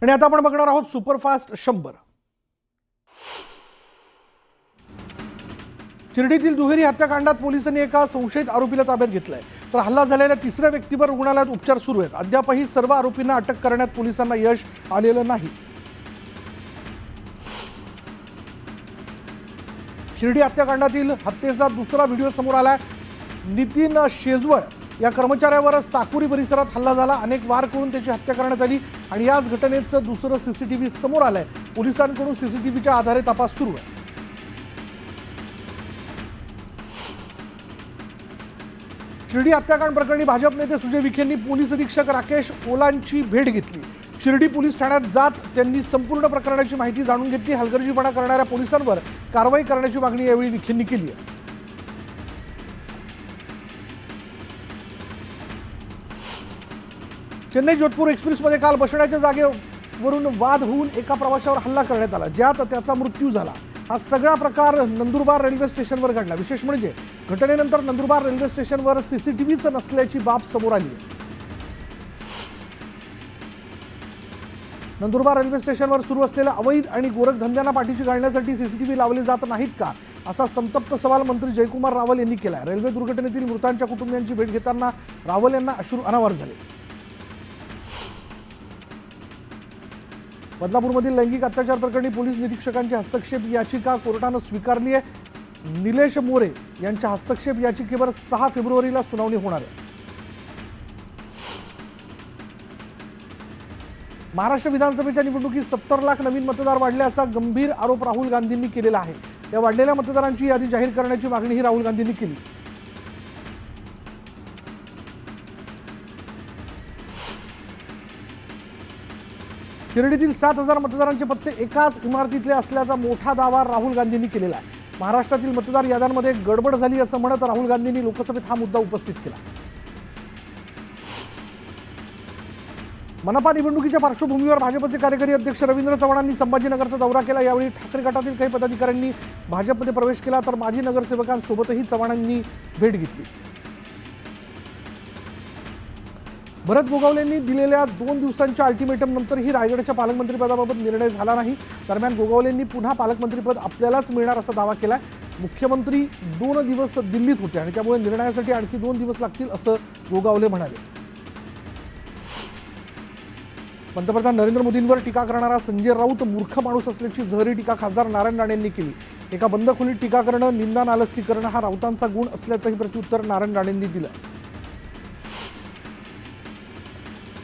आणि आता आपण बघणार आहोत सुपरफास्ट 100. शिर्डीतील दुहेरी हत्याकांडात पोलिसांनी एका संशयित आरोपीला ताब्यात घेतलंय, तर हल्ला झालेल्या तिसऱ्या व्यक्तीवर रुग्णालयात उपचार सुरू आहेत. अद्यापही सर्व आरोपींना अटक करण्यात पोलिसांना यश आलेलं नाही. शिर्डी हत्याकांडातील हत्येचा दुसरा व्हिडिओ समोर आलाय. नितीन शेजवळ या कर्मचाऱ्यावर साकुरी परिसरात हल्ला झाला. अनेक वार करून त्याची हत्या करण्यात आली आणि याच घटनेचं दुसरं सीसीटीव्ही समोर आलंय. पोलिसांकडून सीसीटीव्हीच्या आधारे तपास सुरू आहे. शिर्डी हत्याकांड प्रकरणी भाजप नेते सुजय विखेंनी पोलीस अधीक्षक राकेश ओलांची भेट घेतली. शिर्डी पोलीस ठाण्यात जात त्यांनी संपूर्ण प्रकरणाची माहिती जाणून घेतली. हलगर्जीपणा करणाऱ्या पोलिसांवर कारवाई करण्याची मागणी यावेळी विखेंनी केली आहे. चेन्नई जोधपूर एक्सप्रेसमध्ये काल बसण्याच्या जागेवरून वाद होऊन एका प्रवाशावर हल्ला करण्यात आला, ज्यात त्याचा मृत्यू झाला. हा सगळा प्रकार नंदुरबार रेल्वे स्टेशनवर घडला. विशेष म्हणजे घटनेनंतर नंदुरबार रेल्वे स्टेशनवर सीसीटीव्हीच नसल्याची बाब समोर आली आहे. नंदुरबार रेल्वे स्टेशनवर सुरू असलेल्या अवैध आणि गोरखधंद्यांना पाठीशी घालण्यासाठी सीसीटीव्ही लावले जात नाहीत का, असा संतप्त सवाल मंत्री जयकुमार रावल यांनी केला. रेल्वे दुर्घटनेतील मृतांच्या कुटुंबियांची भेट घेताना रावल यांना अश्रू अनावर झाले. बदलापूरमधील लैंगिक अत्याचार प्रकरणी पोलीस निरीक्षकांची हस्तक्षेप याचिका कोर्टानं स्वीकारली आहे. निलेश मोरे यांच्या हस्तक्षेप याचिकेवर 6 फेब्रुवारीला सुनावणी होणार आहे. महाराष्ट्र विधानसभेच्या निवडणुकीत 70 लाख नवीन मतदार वाढले असा गंभीर आरोप राहुल गांधींनी केलेला आहे. या वाढलेल्या मतदारांची यादी जाहीर करण्याची मागणीही राहुल गांधींनी केली. शिर्डीतील 7,000 मतदारांचे पत्ते एकाच इमारतीतले असल्याचा मोठा दावा राहुल गांधींनी केलेला आहे. महाराष्ट्रातील मतदार याद्यांमध्ये गडबड झाली असं म्हणत राहुल गांधींनी लोकसभेत हा मुद्दा उपस्थित केला. मनपा निवडणुकीच्या पार्श्वभूमीवर भाजपचे कार्यकारी अध्यक्ष रवींद्र चव्हाणांनी संभाजीनगरचा दौरा केला. यावेळी ठाकरे गटातील काही पदाधिकाऱ्यांनी भाजपमध्ये प्रवेश केला, तर माजी नगरसेवकांसोबतही चव्हाणांनी भेट घेतली. भरत गोगावलेंनी दिलेल्या 2 दिवसांच्या अल्टिमेटम नंतरही रायगडच्या पालकमंत्रीपदाबाबत निर्णय झाला नाही. दरम्यान गोगावलेंनी पुन्हा पालकमंत्रीपद आपल्यालाच मिळणार असा दावा केला. मुख्यमंत्री 2 दिवस दिल्लीत होते आणि त्यामुळे निर्णयासाठी आणखी 2 दिवस लागतील असं गोगावले म्हणाले. पंतप्रधान नरेंद्र मोदींवर टीका करणारा संजय राऊत मूर्ख माणूस असल्याची जहरी टीका खासदार नारायण राणेंनी केली. एका बंद खोलीत टीका करणं, निंदा नालस्ती करणं हा राऊतांचा गुण असल्याचंही प्रत्युत्तर नारायण राणेंनी दिलं.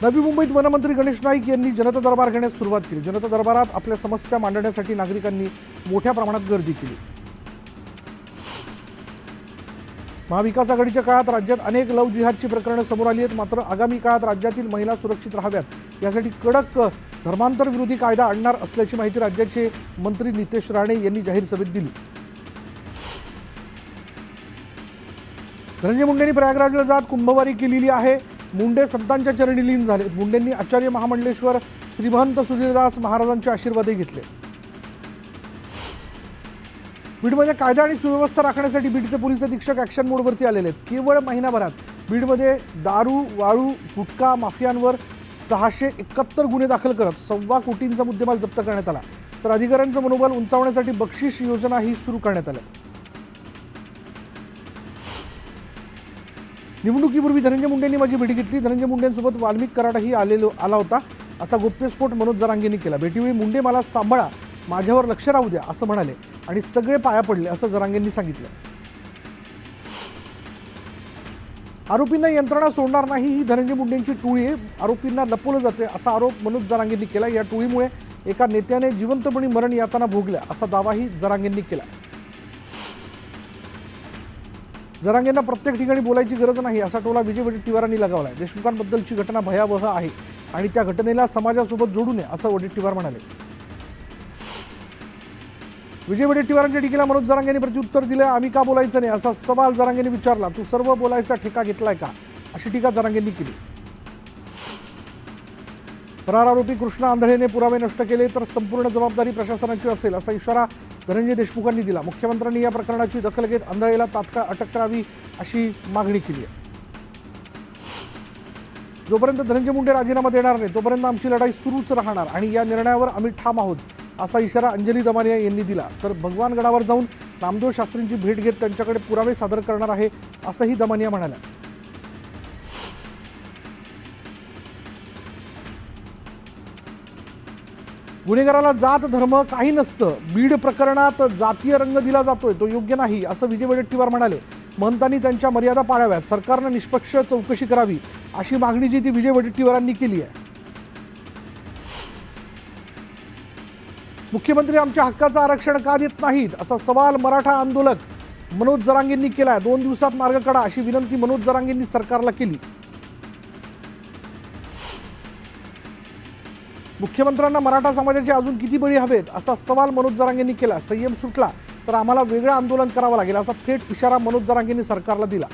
नवी मुंबईत वनमंत्री गणेश नाईक यांनी जनता दरबार घेण्यास सुरुवात केली. जनता दरबारात आपल्या समस्या मांडण्यासाठी नागरिकांनी मोठ्या प्रमाणात गर्दी केली. महाविकास आघाडीच्या काळात राज्यात अनेक लव्ह जिहादची प्रकरणं समोर आली आहेत. मात्र आगामी काळात राज्यातील महिला सुरक्षित राहाव्यात यासाठी कडक धर्मांतर विरोधी कायदा आणणार असल्याची माहिती राज्याचे मंत्री नितेश राणे यांनी जाहीर सभेत दिली. धनंजय मुंडेंनी प्रयागराजला जात कुंभवारी केलेली आहे. मुंडे संतांच्या चरणी लीन झाले. मुंडेंनी आचार्य महामंडलेश्वर श्रीमहंत सुधीरदास महाराजांचे आशीर्वादही घेतले. बीडमध्ये कायदा आणि सुव्यवस्था राखण्यासाठी बीडचे पोलीस अधीक्षक ॲक्शन मोडवरती आलेले आहेत. केवळ महिनाभरात बीडमध्ये दारू, वाळू, गुटखा माफियांवर 671 गुन्हे दाखल करत 1.25 कोटींचा मुद्देमाल जप्त करण्यात आला. तर अधिकाऱ्यांचं मनोबल उंचावण्यासाठी बक्षीस योजनाही सुरू करण्यात आल्या. निवडणुकीपूर्वी धनंजय मुंडेंनी माझी भेट घेतली. धनंजय मुंडेंसोबत वाल्मिक कराडही आला होता असा गोप्यस्फोट मनोज जरांगेंनी केला. भेटीवेळी मुंडे मला सांभाळा, माझ्यावर लक्ष राहू द्या असं म्हणाले आणि सगळे पाया पडले असं जरांगेंनी सांगितलं. आरोपींना यंत्रणा सोडणार नाही ही धनंजय मुंडेंची टोळी आहे. आरोपींना लपवलं जाते असा आरोप मनोज जरांगेंनी केला. या टोळीमुळे एका नेत्याने जिवंतपणी मरण यातना भोगल्या असा दावाही जरांगेंनी केला. जरांगेंना प्रत्येक ठिकाणी बोलायची गरज नाही असा टोला विजय वडेट्टीवारांनी लगावला. देशमुखांबद्दलची घटना भयावह आहे आणि त्या घटनेला समाजासोबत जोडू नये असं वडेट्टीवार म्हणाले. विजय वडेट्टीवारांच्या टीकेला मनोज जरांगेंनी प्रत्युत्तर दिलं. आम्ही का बोलायचं नाही असा सवाल जरांगेंनी विचारला. तू सर्व बोलायचा ठेका घेतलाय का, अशी टीका जरांगेंनी केली. फरार आरोपी कृष्णा आंधळेने पुरावे नष्ट केले तर संपूर्ण जबाबदारी प्रशासनाची असेल असा इशारा धनंजय देशमुखांनी दिला. मुख्यमंत्र्यांनी या प्रकरणाची दखल घेत आंधळेला तात्काळ अटक करावी अशी मागणी केली आहे. जोपर्यंत धनंजय मुंडे राजीनामा देणार नाही तोपर्यंत आमची लढाई सुरूच राहणार आणि या निर्णयावर आम्ही ठाम आहोत असा इशारा अंजली दमानिया यांनी दिला. तर भगवानगडावर जाऊन नामदेव शास्त्रींची भेट घेत त्यांच्याकडे पुरावे सादर करणार आहे असंही दमानिया म्हणाल्या. गुन्हेगाराला जात धर्म काही नसतं. बीड प्रकरणात जातीय रंग दिला जातोय तो योग्य नाही असं विजय वडेट्टीवार म्हणाले. महंतांनी त्यांच्या मर्यादा पाळाव्यात, सरकारनं निष्पक्ष चौकशी करावी अशी मागणी जी ती विजय वडेट्टीवारांनी केली आहे. मुख्यमंत्री आमच्या हक्काचं आरक्षण का देत नाहीत असा सवाल मराठा आंदोलक मनोज जरांगेंनी केलाय. 2 दिवसात मार्ग काढा अशी विनंती मनोज जरांगेंनी सरकारला केली. मुख्यमंत्र्यांना मराठा समाजाचे अजून किती बळी हवेत असा सवाल मनोज जरांगेंनी केला. संयम सुटला तर आम्हाला वेगळं आंदोलन करावं लागेल असा थेट इशारा मनोज जरांगेंनी सरकारला दिला.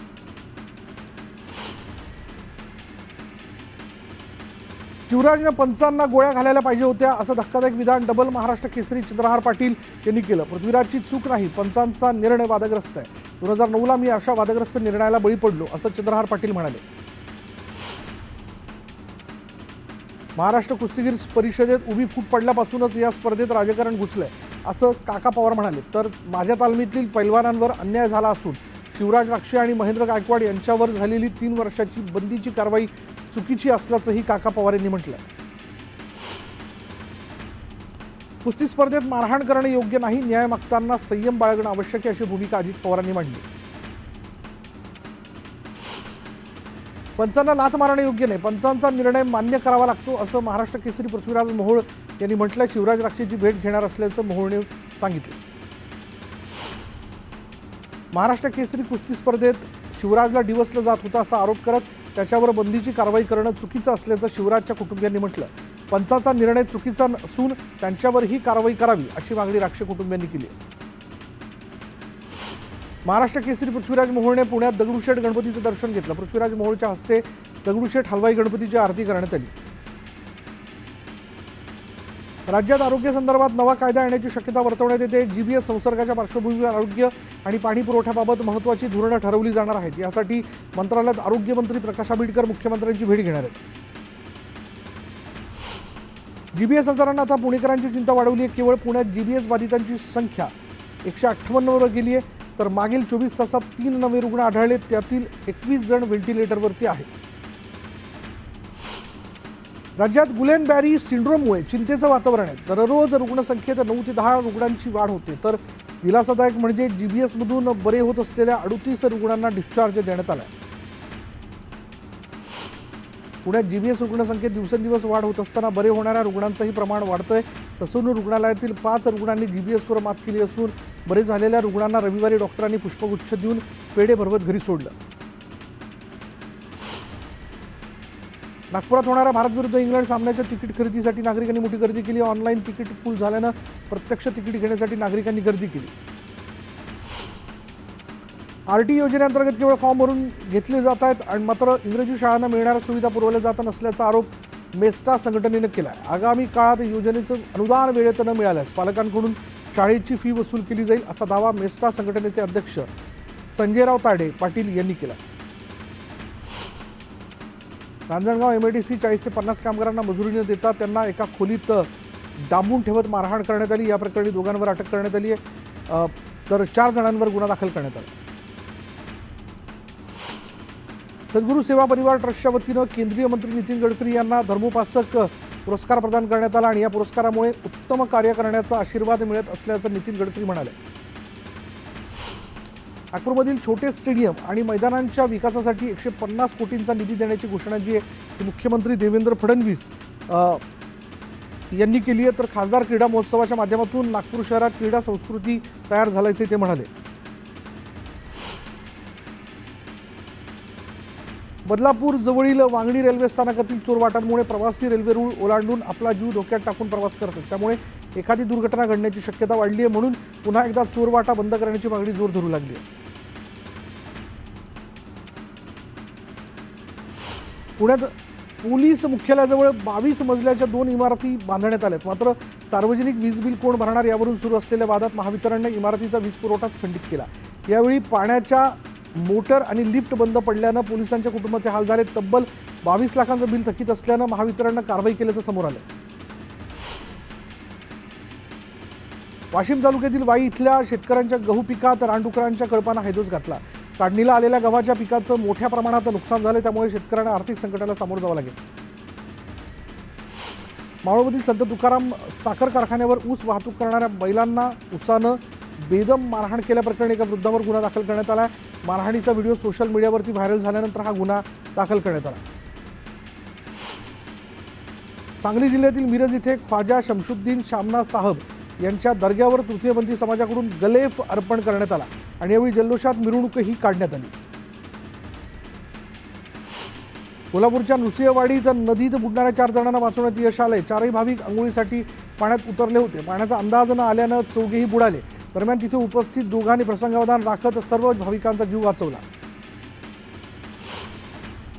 शिवराजनं पंचांना गोळ्या घालायला पाहिजे होत्या असं धक्कादायक विधान डबल महाराष्ट्र केसरी चंद्रहार पाटील यांनी केलं. पृथ्वीराजची चूक नाही, पंचांचा निर्णय वादग्रस्त आहे. 2009ला मी अशा वादग्रस्त निर्णयाला बळी पडलो असं चंद्रहार पाटील म्हणाले. महाराष्ट्र कुस्तीगीर परिषदेत उभी फूट पडल्यापासूनच या स्पर्धेत राजकारण घुसलंय असं काका पवार म्हणाले. तर माझ्या तालमीतील पैलवानांवर अन्याय झाला असून शिवराज राक्षे आणि महेंद्र गायकवाड यांच्यावर झालेली 3 वर्षाची बंदीची कारवाई चुकीची असल्याचंही काका पवार यांनी म्हटलं. कुस्ती स्पर्धेत मारहाण करणं योग्य नाही, न्याय मागताना संयम बाळगणं आवश्यक आहे अशी भूमिका अजित पवारांनी मांडली. पंचांना लाथ मारणं योग्य नाही, पंचांचा निर्णय मान्य करावा लागतो असं महाराष्ट्र केसरी पृथ्वीराज मोहोळ यांनी म्हटलं. शिवराज राक्षेची भेट घेणार असल्याचं मोहोळने सांगितलं. महाराष्ट्र केसरी कुस्ती स्पर्धेत शिवराजला डिवसलं जात होता असा आरोप करत त्याच्यावर बंदीची कारवाई करणं चुकीचं असल्याचं शिवराजच्या कुटुंबियांनी म्हटलं. पंचाचा निर्णय चुकीचा असून त्यांच्यावर ही कारवाई करावी अशी मागणी राक्षे कुटुंबियांनी केली. महाराष्ट्र केसरी पृथ्वीराज मोहोळने पुण्यात दगडूशेठ गणपतीचं दर्शन घेतलं. पृथ्वीराज मोहोळच्या हस्ते दगडूशेठ हलवाई गणपतीची आरती करण्यात आली. राज्यात आरोग्यासंदर्भात नवा कायदा येण्याची शक्यता वर्तवण्यात येते. जीबीएस संसर्गाच्या पार्श्वभूमीवर आरोग्य आणि पाणी पुरवठ्याबाबत महत्त्वाची धोरणं ठरवली जाणार आहेत. यासाठी मंत्रालयात आरोग्यमंत्री प्रकाश आंबेडकर मुख्यमंत्र्यांची भेट घेणार आहेत. जीबीएस आजारांना आता पुणेकरांची चिंता वाढवली आहे. केवळ पुण्यात जीबीएस बाधितांची संख्या 158 वर गेली आहे. तर मागील 24 तासात 3 नवे रुग्ण आढळले, त्यातील 21 जण व्हेंटिलेटरवरती आहेत. राज्यात गुलेनबॅरी सिंड्रोममुळे चिंतेचं वातावरण आहे. दररोज रुग्णसंख्येत 9 ते 10 रुग्णांची वाढ होते. तर दिलासादायक म्हणजे जीबीएसमधून बरे होत असलेल्या 38 रुग्णांना डिस्चार्ज देण्यात आला. पुण्यात जीबीएस रुग्णसंख्येत दिवसेंदिवस वाढ होत असताना बरे होणाऱ्या रुग्णांचंही प्रमाण वाढतंय. ससून रुग्णालयातील 5 रुग्णांनी जीबीएसवर मात केली असून बरे झालेल्या रुग्णांना रविवारी डॉक्टरांनी पुष्पगुच्छ देऊन पेढे भरवत घरी सोडलं. नागपुरात होणाऱ्या भारत विरुद्ध इंग्लंड सामन्याच्या तिकीट खरेदीसाठी नागरिकांनी मोठी गर्दी केली. ऑनलाईन तिकीट फुल झाल्यानं प्रत्यक्ष तिकीट घेण्यासाठी नागरिकांनी गर्दी केली. आरटी योजनेअंतर्गत केवळ फॉर्म भरून घेतले जात आहेत आणि मात्र इंग्रजी शाळांना मिळणाऱ्या सुविधा पुरवल्या जात नसल्याचा आरोप मेस्टा संघटनेनं केला आहे. आगामी काळात योजनेचं अनुदान वेळेत न मिळाल्यास पालकांकडून शाळेची फी वसूल केली जाईल असा दावा मेस्टा संघटनेचे अध्यक्ष संजयराव ताडे पाटील यांनी केला. रांजणगाव एमआयडीसी 40 ते 50 कामगारांना मजुरी न देता त्यांना एका खोलीत डांबून ठेवत मारहाण करण्यात आली. या प्रकरणी 2 जणांवर अटक करण्यात आली आहे. तर 4 जणांवर गुन्हा दाखल करण्यात आला. सद्गुरू सेवा परिवार ट्रस्टच्या वतीनं केंद्रीय मंत्री नितीन गडकरी यांना धर्मोपासक पुरस्कार प्रदान करण्यात आला आणि या पुरस्कारामुळे उत्तम कार्य करण्याचा आशीर्वाद मिळत असल्याचं नितीन गडकरी म्हणाले. नागपूरमधील छोटे स्टेडियम आणि मैदानांच्या विकासासाठी 150 कोटींचा निधी देण्याची घोषणा जी आहे ती मुख्यमंत्री देवेंद्र फडणवीस यांनी केली आहे. तर खासदार क्रीडा महोत्सवाच्या माध्यमातून नागपूर शहरात क्रीडा संस्कृती तयार झाल्याचे ते म्हणाले. बदलापूर जवळील वांगणी रेल्वे स्थानकातील चोरवाटांमुळे प्रवासी रेल्वे रूळ ओलांडून आपला जीव धोक्यात टाकून प्रवास करतात. त्यामुळे एखादी दुर्घटना घडण्याची शक्यता वाढली आहे. म्हणून पुन्हा एकदा चोरवाटा बंद करण्याची मागणी जोर धरू लागली आहे. पुण्यात पोलीस मुख्यालयाजवळ 22 मजल्याच्या 2 इमारती बांधण्यात आल्यात. मात्र सार्वजनिक वीज बिल कोण भरणार यावरून सुरू असलेल्या वादात महावितरणने इमारतीचा वीज पुरवठाच खंडित केला. यावेळी पाण्याच्या मोटर आणि लिफ्ट बंद पडल्यानं पोलिसांच्या कुटुंबाचे हाल झाले. तब्बल 22 लाखांचं बिल थकीत असल्यानं महावितरणनं कारवाई केल्याचं समोर आलं. वाशिम तालुक्यातील वाई इथल्या शेतकऱ्यांच्या गहू पिकात रानडुकरांच्या कळपानं हैदोस घातला. काढणीला आलेल्या गव्हाच्या पिकाचं मोठ्या प्रमाणात नुकसान झालं, त्यामुळे शेतकऱ्यांना आर्थिक संकटाला सामोरं जावं लागेल. मावळमधील संत तुकाराम साखर कारखान्यावर ऊस वाहतूक करणाऱ्या बैलांना उसानं बेदम मारहाण केल्याप्रकरणी एका वृद्धावर गुन्हा दाखल करण्यात आला. मारहाणीचा व्हिडिओ सोशल मीडियावरती व्हायरल झाल्यानंतर हा गुन्हा दाखल करण्यात आला. सांगली जिल्ह्यातील मिरज इथे ख्वाजा शमशुद्दीन शामना साहब यांच्या दर्ग्यावर तृतीयपंथी समाजाकडून गलेफ अर्पण करण्यात आला आणि यावेळी जल्लोषात मिरवणूकही काढण्यात आली. कोल्हापूरच्या नृसिंहवाडीत नदीत बुडणाऱ्या 4 जणांना वाचवण्यात यश आलंय. 4ही भाविक अंघोळीसाठी पाण्यात उतरले होते. पाण्याचा अंदाज न आल्यानं चौघेही बुडाले. दरम्यान तिथे उपस्थित दोघांनी प्रसंगावधान राखत सर्व भाविकांचा जीव वाचवला.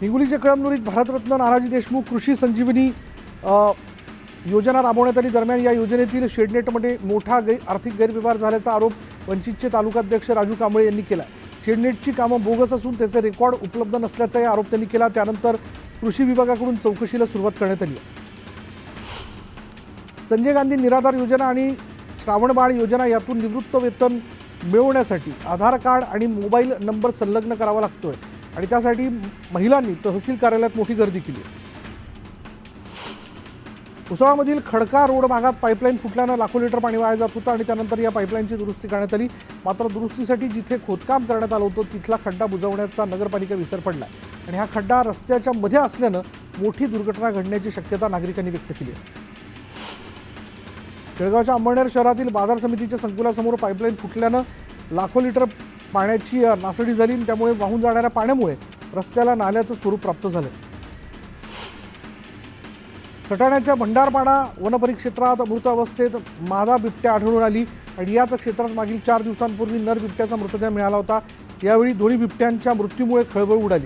हिंगोलीच्या कळमनुरीत भारतरत्न नानाजी देशमुख कृषी संजीवनी योजना राबवण्यात आली. दरम्यान या योजनेतील शेडनेटमध्ये मोठा आर्थिक गैरव्यवहार झाल्याचा आरोप वंचितचे तालुकाध्यक्ष राजू कांबळे यांनी केला. शेडनेटची कामं बोगस असून त्याचे रेकॉर्ड उपलब्ध नसल्याचाही आरोप त्यांनी केला. त्यानंतर कृषी विभागाकडून चौकशीला सुरुवात करण्यात आली. संजय गांधी निराधार योजना आणि श्रावणबाळ योजना यातून निवृत्त वेतन मिळवण्यासाठी आधार कार्ड आणि मोबाईल नंबर संलग्न करावा लागतोय आणि त्यासाठी महिलांनी तहसील कार्यालयात मोठी गर्दी केली. भुसावळमधील खडका रोड भागात पाईपलाईन फुटल्यानं लाखो लिटर पाणी वाया जात होतं आणि त्यानंतर या पाईपलाईनची दुरुस्ती करण्यात आली. मात्र दुरुस्तीसाठी जिथे खोदकाम करण्यात आलं होतं तिथला खड्डा बुजवण्याचा नगरपालिका विसर पडला आणि हा खड्डा रस्त्याच्या मध्ये असल्यानं मोठी दुर्घटना घडण्याची शक्यता नागरिकांनी व्यक्त केली आहे. जळगावच्या अंबरनेर शहरातील बाजार समितीच्या संकुलासमोर पाईपलाईन फुटल्यानं लाखो लिटर पाण्याची नासडी झाली आणि त्यामुळे वाहून जाणाऱ्या पाण्यामुळे रस्त्याला नाल्याचं स्वरूप प्राप्त झालं. सटाण्याच्या भंडारपाडा वनपरिक्षेत्रात मृत अवस्थेत मादा बिबट्या आढळून आली आणि याच क्षेत्रात मागील 4 दिवसांपूर्वी नर बिबट्याचा मृतदेह मिळाला होता. यावेळी दोन्ही बिबट्यांच्या मृत्यूमुळे खळबळ उडाली.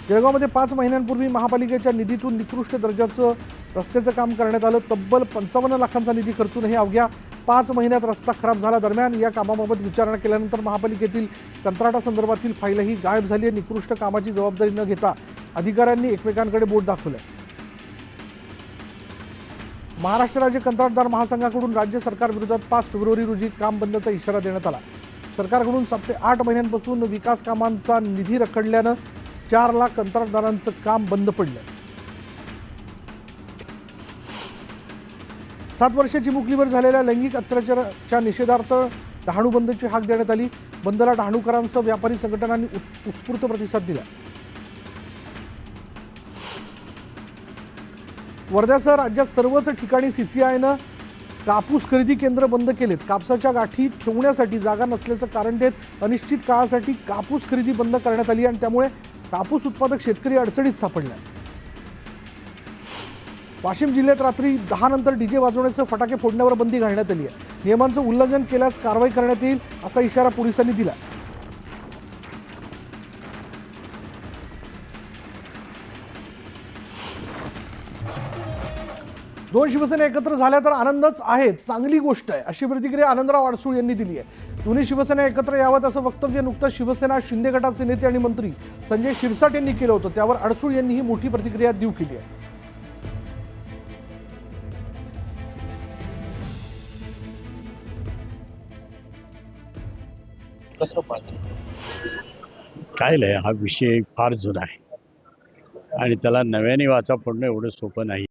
जळगावमध्ये 5 महिन्यांपूर्वी महापालिकेच्या निधीतून निकृष्ट दर्जाचं रस्त्याचं काम करण्यात आलं. तब्बल 55 लाखांचा निधी खर्चूनही अवघ्या 5 महिन्यात रस्ता खराब झाला. दरम्यान या कामाबाबत विचारणा केल्यानंतर महापालिकेतील कंत्राटासंदर्भातील फाईलही गायब झाली आहे. निकृष्ट कामाची जबाबदारी न घेता अधिकाऱ्यांनी एकमेकांकडे बोट दाखवलं. महाराष्ट्र राज्य कंत्राटदार महासंघाकडून राज्य सरकारविरोधात 5 फेब्रुवारी रोजी काम बंदचा इशारा देण्यात आला. सरकारकडून 7 ते 8 महिन्यांपासून विकास कामांचा निधी रखडल्यानं 4 लाख कंत्राटदारांचं काम बंद पडलं. 7 वर्षाची मुकलीवर झालेल्या लैंगिक अत्याचाराच्या निषेधार्थ डहाणू बंदची हाक देण्यात आली. बंदला डहाणूकरांसह व्यापारी संघटनांनी उत्स्फूर्त प्रतिसाद दिला. वर्ध्यासह राज्यात सर्वच ठिकाणी सीसीआयनं कापूस खरेदी केंद्र बंद केलेत. कापसाच्या गाठी ठेवण्यासाठी जागा नसल्याचं कारण देत अनिश्चित काळासाठी कापूस खरेदी बंद करण्यात आली आणि त्यामुळे कापूस उत्पादक शेतकरी अडचणीत सापडला. वाशिम जिल्ह्यात रात्री 10 नंतर डीजे वाजवण्यासह फटाके फोडण्यावर बंदी घालण्यात आली आहे. नियमांचं उल्लंघन केल्यास कारवाई करण्यात येईल असा इशारा पोलिसांनी दिला. दोन शिवसेना एकत्र झाल्या तर आनंदच आहे, चांगली गोष्ट आहे, अशी प्रतिक्रिया आनंदराव अडसूळ यांनी दिली आहे. दोन्ही शिवसेना एकत्र याव्यात असं वक्तव्य नुकतंच शिवसेना शिंदे गटाचे नेते आणि मंत्री संजय शिरसाट यांनी केलं होतं. त्यावर अडसूळ यांनी ही मोठी प्रतिक्रिया देऊ केली आहे. कसं पाहिजे काय नाही, हा विषय फार जुना आहे आणि त्याला नव्याने वाचा पडणं एवढं सोपं नाही.